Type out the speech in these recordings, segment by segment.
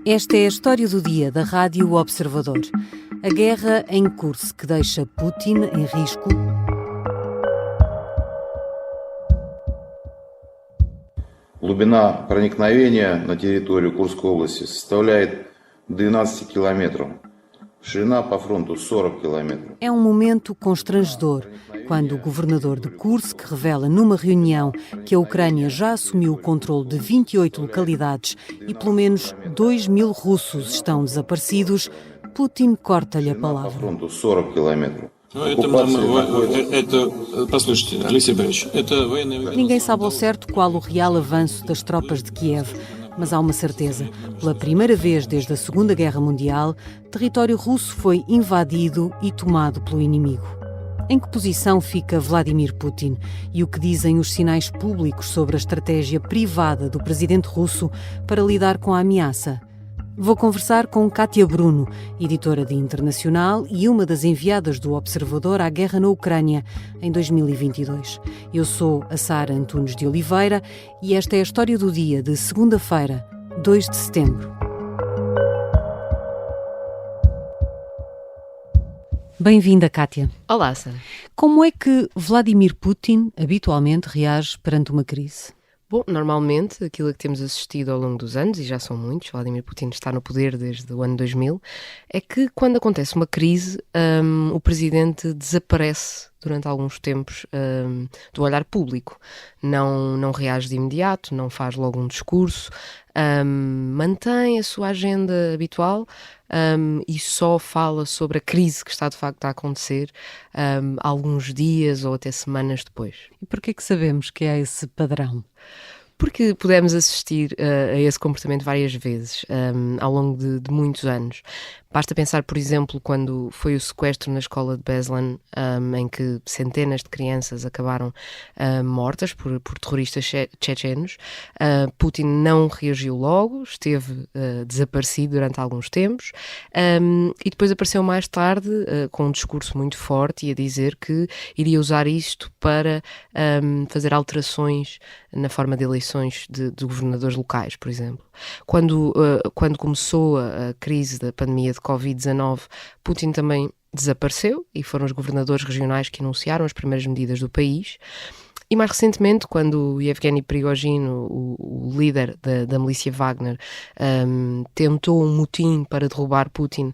Esta é a história do dia da Rádio Observador. A guerra em curso que deixa Putin em risco. Глубина проникновения на территорию Курской области составляет 12 километров. Ширина по фронту 40 километров. É um momento constrangedor, quando o governador de Kursk revela numa reunião que a Ucrânia já assumiu o controle de 28 localidades e pelo menos 2.000 russos estão desaparecidos. Putin corta-lhe a По palavra. фронту 40 километров. Послушайте, Алексей Борисович, это военная... Ninguém sabe ao certo qual o real avanço das tropas de Kiev, mas há uma certeza. Pela primeira vez desde a Segunda Guerra Mundial, território russo foi invadido e tomado pelo inimigo. Em que posição fica Vladimir Putin? E o que dizem os sinais públicos sobre a estratégia privada do presidente russo para lidar com a ameaça? Vou conversar com Kátia Bruno, editora de Internacional e uma das enviadas do Observador à guerra na Ucrânia em 2022. Eu sou a Sara Antunes de Oliveira e esta é a história do dia de segunda-feira, 2 de setembro. Bem-vinda, Kátia. Olá, Sara. Como é que Vladimir Putin habitualmente reage perante uma crise? Bom, normalmente aquilo a que temos assistido ao longo dos anos, e já são muitos, Vladimir Putin está no poder desde o ano 2000, é que quando acontece uma crise, o presidente desaparece durante alguns tempos do olhar público. Não reage de imediato, não faz logo um discurso, mantém a sua agenda habitual e só fala sobre a crise que está de facto a acontecer alguns dias ou até semanas depois. E por que é que sabemos que há esse padrão? Porque pudemos assistir a esse comportamento várias vezes ao longo de muitos anos. Basta pensar, por exemplo, quando foi o sequestro na escola de Beslan, em que centenas de crianças acabaram mortas por terroristas chechenos. Putin não reagiu logo, esteve desaparecido durante alguns tempos e depois apareceu mais tarde com um discurso muito forte e a dizer que iria usar isto para fazer alterações na forma de eleições de governadores locais, por exemplo. Quando começou a crise da pandemia de Covid-19, Putin também desapareceu e foram os governadores regionais que anunciaram as primeiras medidas do país. E mais recentemente, quando Yevgeny Prigozhin, o líder da milícia Wagner, tentou um motim para derrubar Putin,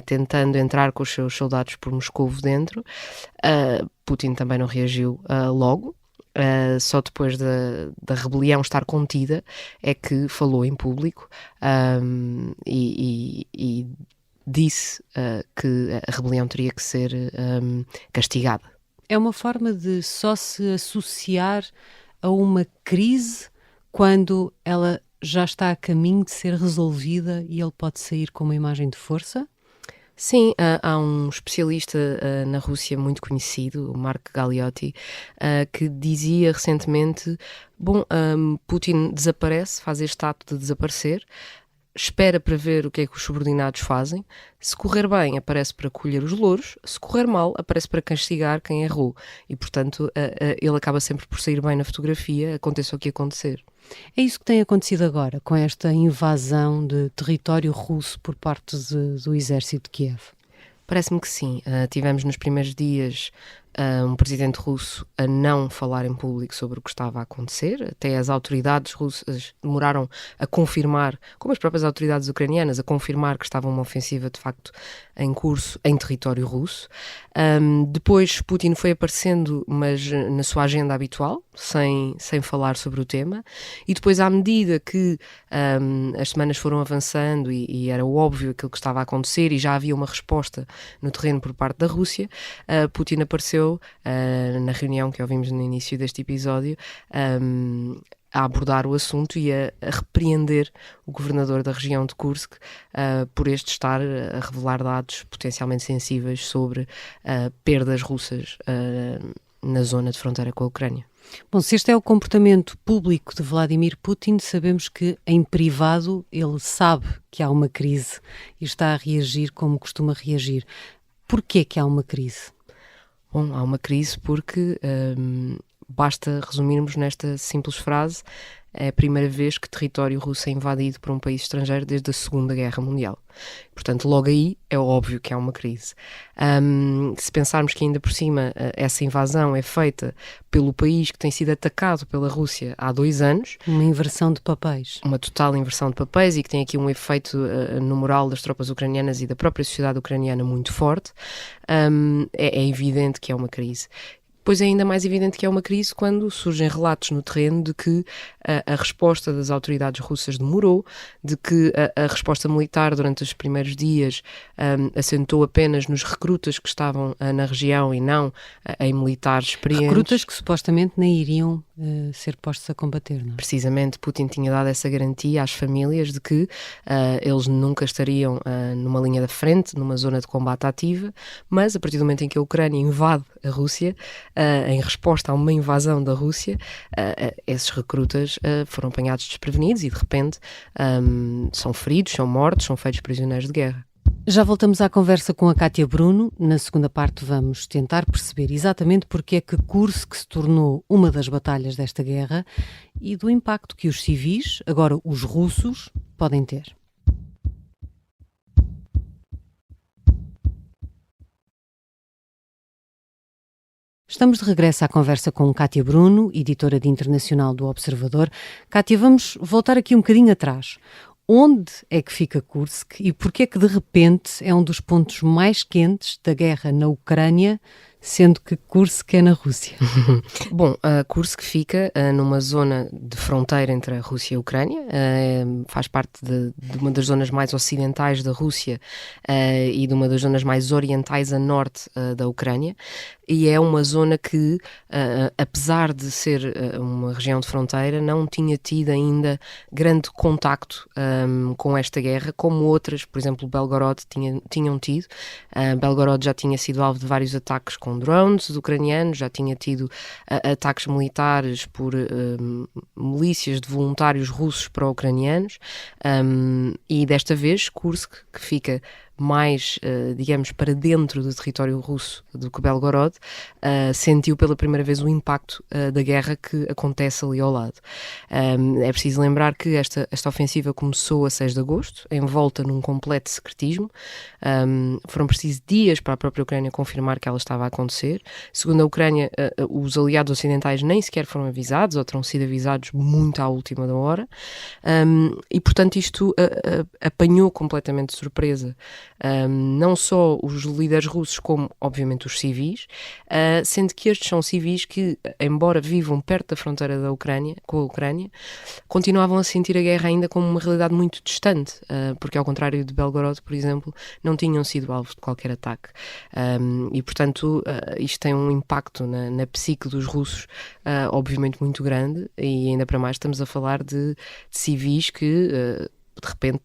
tentando entrar com os seus soldados por Moscovo dentro, Putin também não reagiu logo. Só depois da rebelião estar contida é que falou em público e disse que a rebelião teria que ser castigada. É uma forma de só se associar a uma crise quando ela já está a caminho de ser resolvida e ele pode sair com uma imagem de força? Sim, há um especialista na Rússia muito conhecido, o Mark Galeotti, que dizia recentemente, Putin desaparece, faz este ato de desaparecer, espera para ver o que é que os subordinados fazem, se correr bem aparece para colher os louros, se correr mal aparece para castigar quem errou e, portanto, ele acaba sempre por sair bem na fotografia, aconteça o que acontecer. É isso que tem acontecido agora, com esta invasão de território russo por parte do exército de Kiev? Parece-me que sim. Tivemos nos primeiros dias um presidente russo a não falar em público sobre o que estava a acontecer. Até as autoridades russas demoraram a confirmar, como as próprias autoridades ucranianas, a confirmar que estava uma ofensiva de facto em curso em território russo. Depois Putin foi aparecendo, mas na sua agenda habitual, sem falar sobre o tema. E depois, à medida que as semanas foram avançando e era óbvio aquilo que estava a acontecer e já havia uma resposta no terreno por parte da Rússia, Putin apareceu na reunião que ouvimos no início deste episódio a abordar o assunto e a repreender o governador da região de Kursk por este estar a revelar dados potencialmente sensíveis sobre perdas russas na zona de fronteira com a Ucrânia. Bom, se este é o comportamento público de Vladimir Putin, sabemos que em privado ele sabe que há uma crise e está a reagir como costuma reagir. Porquê que há uma crise? Bom, há uma crise porque basta resumirmos nesta simples frase: é a primeira vez que território russo é invadido por um país estrangeiro desde a Segunda Guerra Mundial. Portanto, logo aí é óbvio que há uma crise. Se pensarmos que ainda por cima essa invasão é feita pelo país que tem sido atacado pela Rússia há 2 anos... Uma inversão de papéis. Uma total inversão de papéis e que tem aqui um efeito no moral das tropas ucranianas e da própria sociedade ucraniana muito forte, é evidente que é uma crise. Pois é ainda mais evidente que é uma crise quando surgem relatos no terreno de que a resposta das autoridades russas demorou, de que a resposta militar durante os primeiros dias assentou apenas nos recrutas que estavam na região e não em militares experientes. Recrutas que supostamente nem iriam ser postos a combater, não é? Precisamente, Putin tinha dado essa garantia às famílias de que eles nunca estariam numa linha da frente, numa zona de combate ativa, mas a partir do momento em que a Ucrânia invade a Rússia, em resposta a uma invasão da Rússia, esses recrutas foram apanhados desprevenidos e de repente são feridos, são mortos, são feitos prisioneiros de guerra. Já voltamos à conversa com a Kátia Bruno. Na segunda parte vamos tentar perceber exatamente porque é que Kursk se tornou uma das batalhas desta guerra e do impacto que os civis, agora os russos, podem ter. Estamos de regresso à conversa com Kátia Bruno, editora de internacional do Observador. Kátia, vamos voltar aqui um bocadinho atrás. Onde é que fica Kursk e porquê é que de repente é um dos pontos mais quentes da guerra na Ucrânia, sendo que Kursk é na Rússia? Bom, Kursk fica numa zona de fronteira entre a Rússia e a Ucrânia, faz parte de uma das zonas mais ocidentais da Rússia e de uma das zonas mais orientais a norte da Ucrânia, e é uma zona que, apesar de ser uma região de fronteira, não tinha tido ainda grande contacto com esta guerra, como outras, por exemplo, Belgorod tinham tido. Belgorod já tinha sido alvo de vários ataques com drones ucranianos, já tinha tido ataques militares por milícias de voluntários russos pró-ucranianos, e desta vez Kursk, que fica mais, digamos, para dentro do território russo do que Belgorod, sentiu pela primeira vez o impacto da guerra que acontece ali ao lado. É preciso lembrar que esta ofensiva começou a 6 de agosto, envolta num completo secretismo. Foram precisos dias para a própria Ucrânia confirmar que ela estava a acontecer. Segundo a Ucrânia, os aliados ocidentais nem sequer foram avisados, ou terão sido avisados muito à última da hora. E, portanto, isto apanhou completamente de surpresa não só os líderes russos como, obviamente, os civis, sendo que estes são civis que, embora vivam perto da fronteira da Ucrânia, com a Ucrânia, continuavam a sentir a guerra ainda como uma realidade muito distante, porque, ao contrário de Belgorod, por exemplo, não tinham sido alvo de qualquer ataque. E, portanto, isto tem um impacto na psique dos russos, obviamente, muito grande, e ainda para mais estamos a falar de civis que, de repente,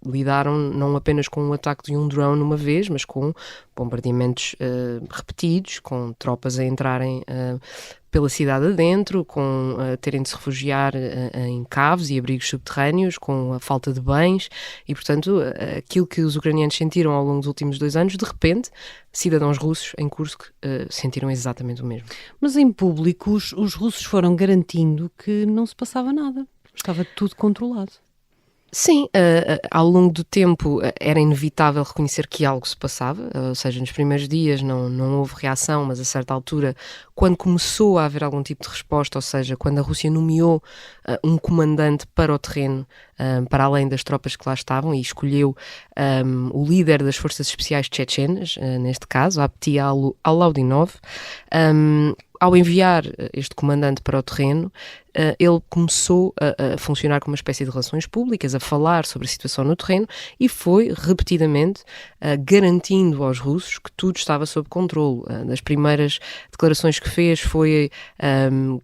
lidaram não apenas com o ataque de um drone uma vez, mas com bombardeamentos repetidos, com tropas a entrarem pela cidade adentro, com terem de se refugiar em caves e abrigos subterrâneos, com a falta de bens e, portanto, aquilo que os ucranianos sentiram ao longo dos últimos 2 anos, de repente, cidadãos russos em Kursk sentiram exatamente o mesmo. Mas em público os russos foram garantindo que não se passava nada, estava tudo controlado. Sim, ao longo do tempo era inevitável reconhecer que algo se passava, ou seja, nos primeiros dias não houve reação, mas a certa altura, quando começou a haver algum tipo de resposta, ou seja, quando a Rússia nomeou um comandante para o terreno, para além das tropas que lá estavam, e escolheu o líder das forças especiais chechenas, neste caso, Apti Alaudinov, ao enviar este comandante para o terreno, ele começou a funcionar como uma espécie de relações públicas, a falar sobre a situação no terreno e foi repetidamente garantindo aos russos que tudo estava sob controle. Das primeiras declarações que fez foi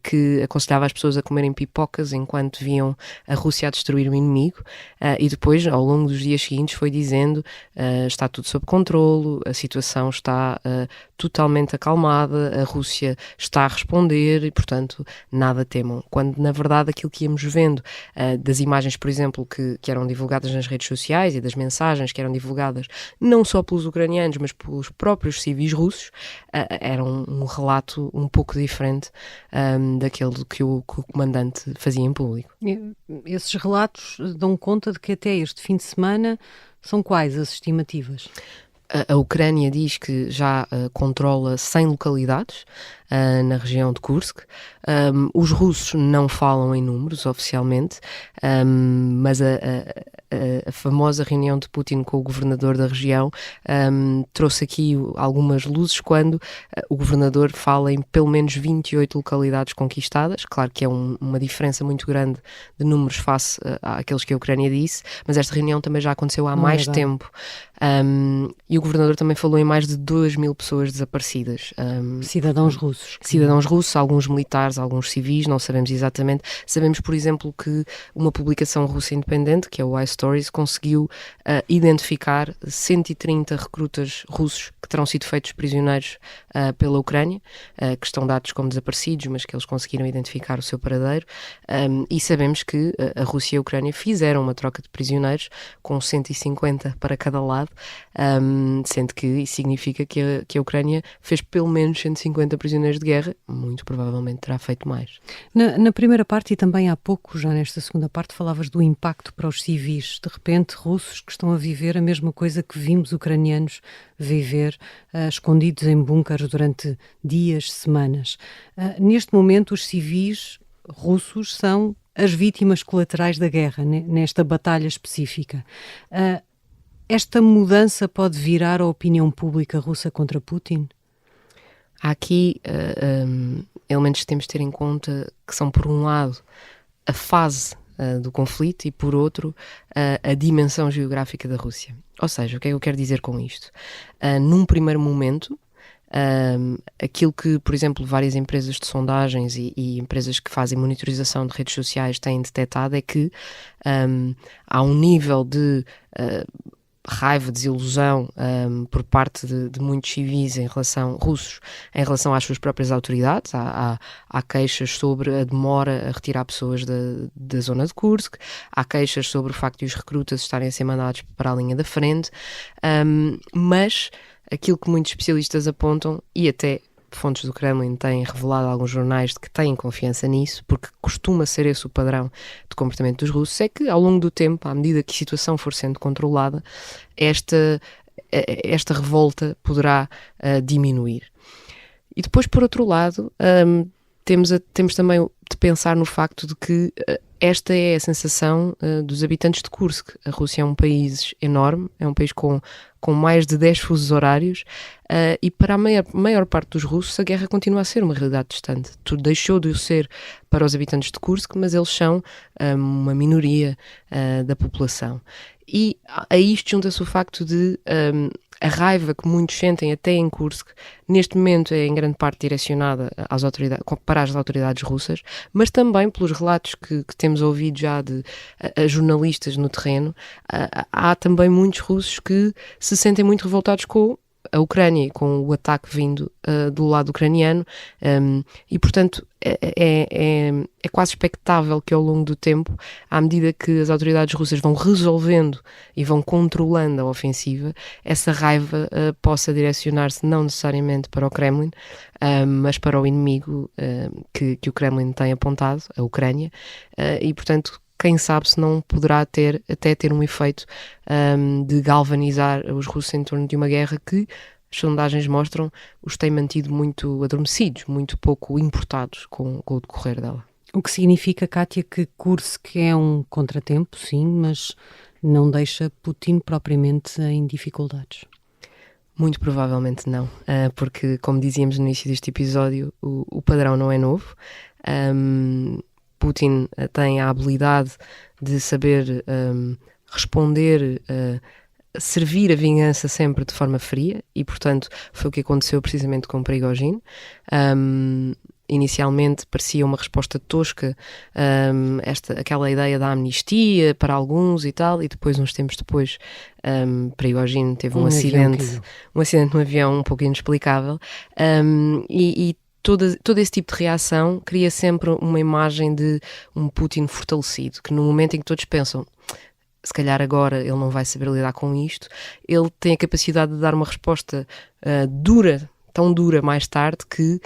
que aconselhava as pessoas a comerem pipocas enquanto viam a Rússia a destruir o inimigo, e depois, ao longo dos dias seguintes, foi dizendo está tudo sob controle, a situação está totalmente acalmada, a Rússia está a responder e, portanto, nada temam. Quando, na verdade, aquilo que íamos vendo das imagens, por exemplo, que eram divulgadas nas redes sociais e das mensagens que eram divulgadas não só pelos ucranianos, mas pelos próprios civis russos, era um relato um pouco diferente daquele que o comandante fazia em público. Esses relatos dão conta de que até este fim de semana são quais as estimativas? A Ucrânia diz que já controla 100 localidades na região de Kursk. Os russos não falam em números oficialmente, mas a famosa reunião de Putin com o governador da região trouxe aqui algumas luzes quando o governador fala em pelo menos 28 localidades conquistadas. Claro que é uma diferença muito grande de números face àqueles que a Ucrânia disse, mas esta reunião também já aconteceu há mais tempo. E o governador também falou em mais de 2.000 pessoas desaparecidas. Cidadãos russos. Cidadãos russos, alguns militares, alguns civis, não sabemos exatamente. Sabemos, por exemplo, que uma publicação russa independente, que é o iStories, conseguiu identificar 130 recrutas russos que terão sido feitos prisioneiros pela Ucrânia, que estão dados como desaparecidos, mas que eles conseguiram identificar o seu paradeiro. E sabemos que a Rússia e a Ucrânia fizeram uma troca de prisioneiros com 150 para cada lado, sendo que isso significa que a Ucrânia fez pelo menos 150 prisioneiros de guerra, muito provavelmente terá feito mais. Na primeira parte e também há pouco, já nesta segunda parte, falavas do impacto para os civis, de repente russos que estão a viver a mesma coisa que vimos ucranianos viver, escondidos em bunkers durante dias, semanas. Neste momento os civis russos são as vítimas colaterais da guerra, nesta batalha específica. Esta mudança pode virar a opinião pública russa contra Putin? Há aqui elementos que temos de ter em conta que são, por um lado, a fase do conflito e, por outro, a dimensão geográfica da Rússia. Ou seja, o que é que eu quero dizer com isto? Num primeiro momento, aquilo que, por exemplo, várias empresas de sondagens e empresas que fazem monitorização de redes sociais têm detectado é que há um nível de raiva, desilusão por parte de muitos civis russos em relação às suas próprias autoridades. Há queixas sobre a demora a retirar pessoas da zona de Kursk, há queixas sobre o facto de os recrutas estarem a ser mandados para a linha da frente, mas aquilo que muitos especialistas apontam, e até fontes do Kremlin têm revelado a alguns jornais de que têm confiança nisso, porque costuma ser esse o padrão de comportamento dos russos, é que ao longo do tempo, à medida que a situação for sendo controlada, esta revolta poderá diminuir. E depois, por outro lado, temos também de pensar no facto de que esta é a sensação dos habitantes de Kursk. A Rússia é um país enorme, é um país com mais de 10 fusos horários, e para a maior parte dos russos a guerra continua a ser uma realidade distante. Tudo deixou de o ser para os habitantes de Kursk, mas eles são uma minoria da população. E a isto junta-se o facto de a raiva que muitos sentem até em Kursk, neste momento é em grande parte direcionada para as autoridades russas, mas também pelos relatos que temos ouvido já de jornalistas no terreno. Há também muitos russos que se sentem muito revoltados com a Ucrânia e com o ataque vindo do lado ucraniano, e portanto é quase expectável que ao longo do tempo, à medida que as autoridades russas vão resolvendo e vão controlando a ofensiva, essa raiva possa direcionar-se não necessariamente para o Kremlin, mas para o inimigo que o Kremlin tem apontado, a Ucrânia, e portanto quem sabe se não poderá até ter um efeito de galvanizar os russos em torno de uma guerra que as sondagens mostram os tem mantido muito adormecidos, muito pouco importados com o decorrer dela. O que significa, Kátia, que Kursk é um contratempo, sim, mas não deixa Putin propriamente em dificuldades? Muito provavelmente não, porque, como dizíamos no início deste episódio, o padrão não é novo. Putin tem a habilidade de saber responder, servir a vingança sempre de forma fria, e portanto foi o que aconteceu precisamente com Prigozhin. Inicialmente parecia uma resposta tosca, aquela ideia da amnistia para alguns e tal, e depois, uns tempos depois, Prigozhin teve um acidente no avião um pouco inexplicável, e todo esse tipo de reação cria sempre uma imagem de um Putin fortalecido, que no momento em que todos pensam se calhar agora ele não vai saber lidar com isto, ele tem a capacidade de dar uma resposta tão dura mais tarde, que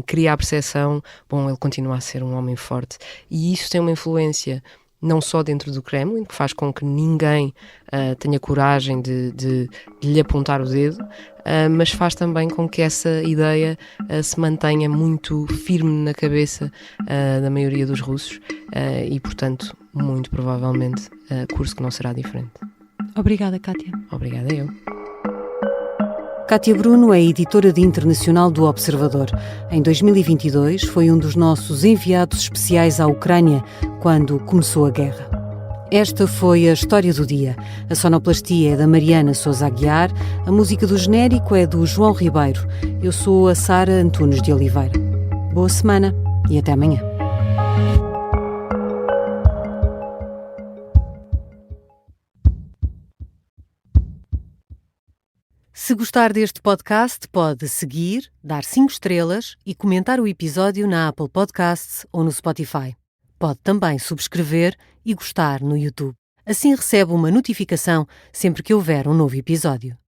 cria a percepção, ele continua a ser um homem forte. E isso tem uma influência não só dentro do Kremlin, que faz com que ninguém tenha coragem de lhe apontar o dedo, mas faz também com que essa ideia se mantenha muito firme na cabeça da maioria dos russos e, portanto, muito provavelmente, Kursk não será diferente. Obrigada, Kátia. Obrigada eu. Kátia Bruno é editora de internacional do Observador. Em 2022 foi um dos nossos enviados especiais à Ucrânia quando começou a guerra. Esta foi a história do dia. A sonoplastia é da Mariana Sousa Aguiar, a música do genérico é do João Ribeiro. Eu sou a Sara Antunes de Oliveira. Boa semana e até amanhã. Se gostar deste podcast, pode seguir, dar 5 estrelas e comentar o episódio na Apple Podcasts ou no Spotify. Pode também subscrever e gostar no YouTube. Assim recebe uma notificação sempre que houver um novo episódio.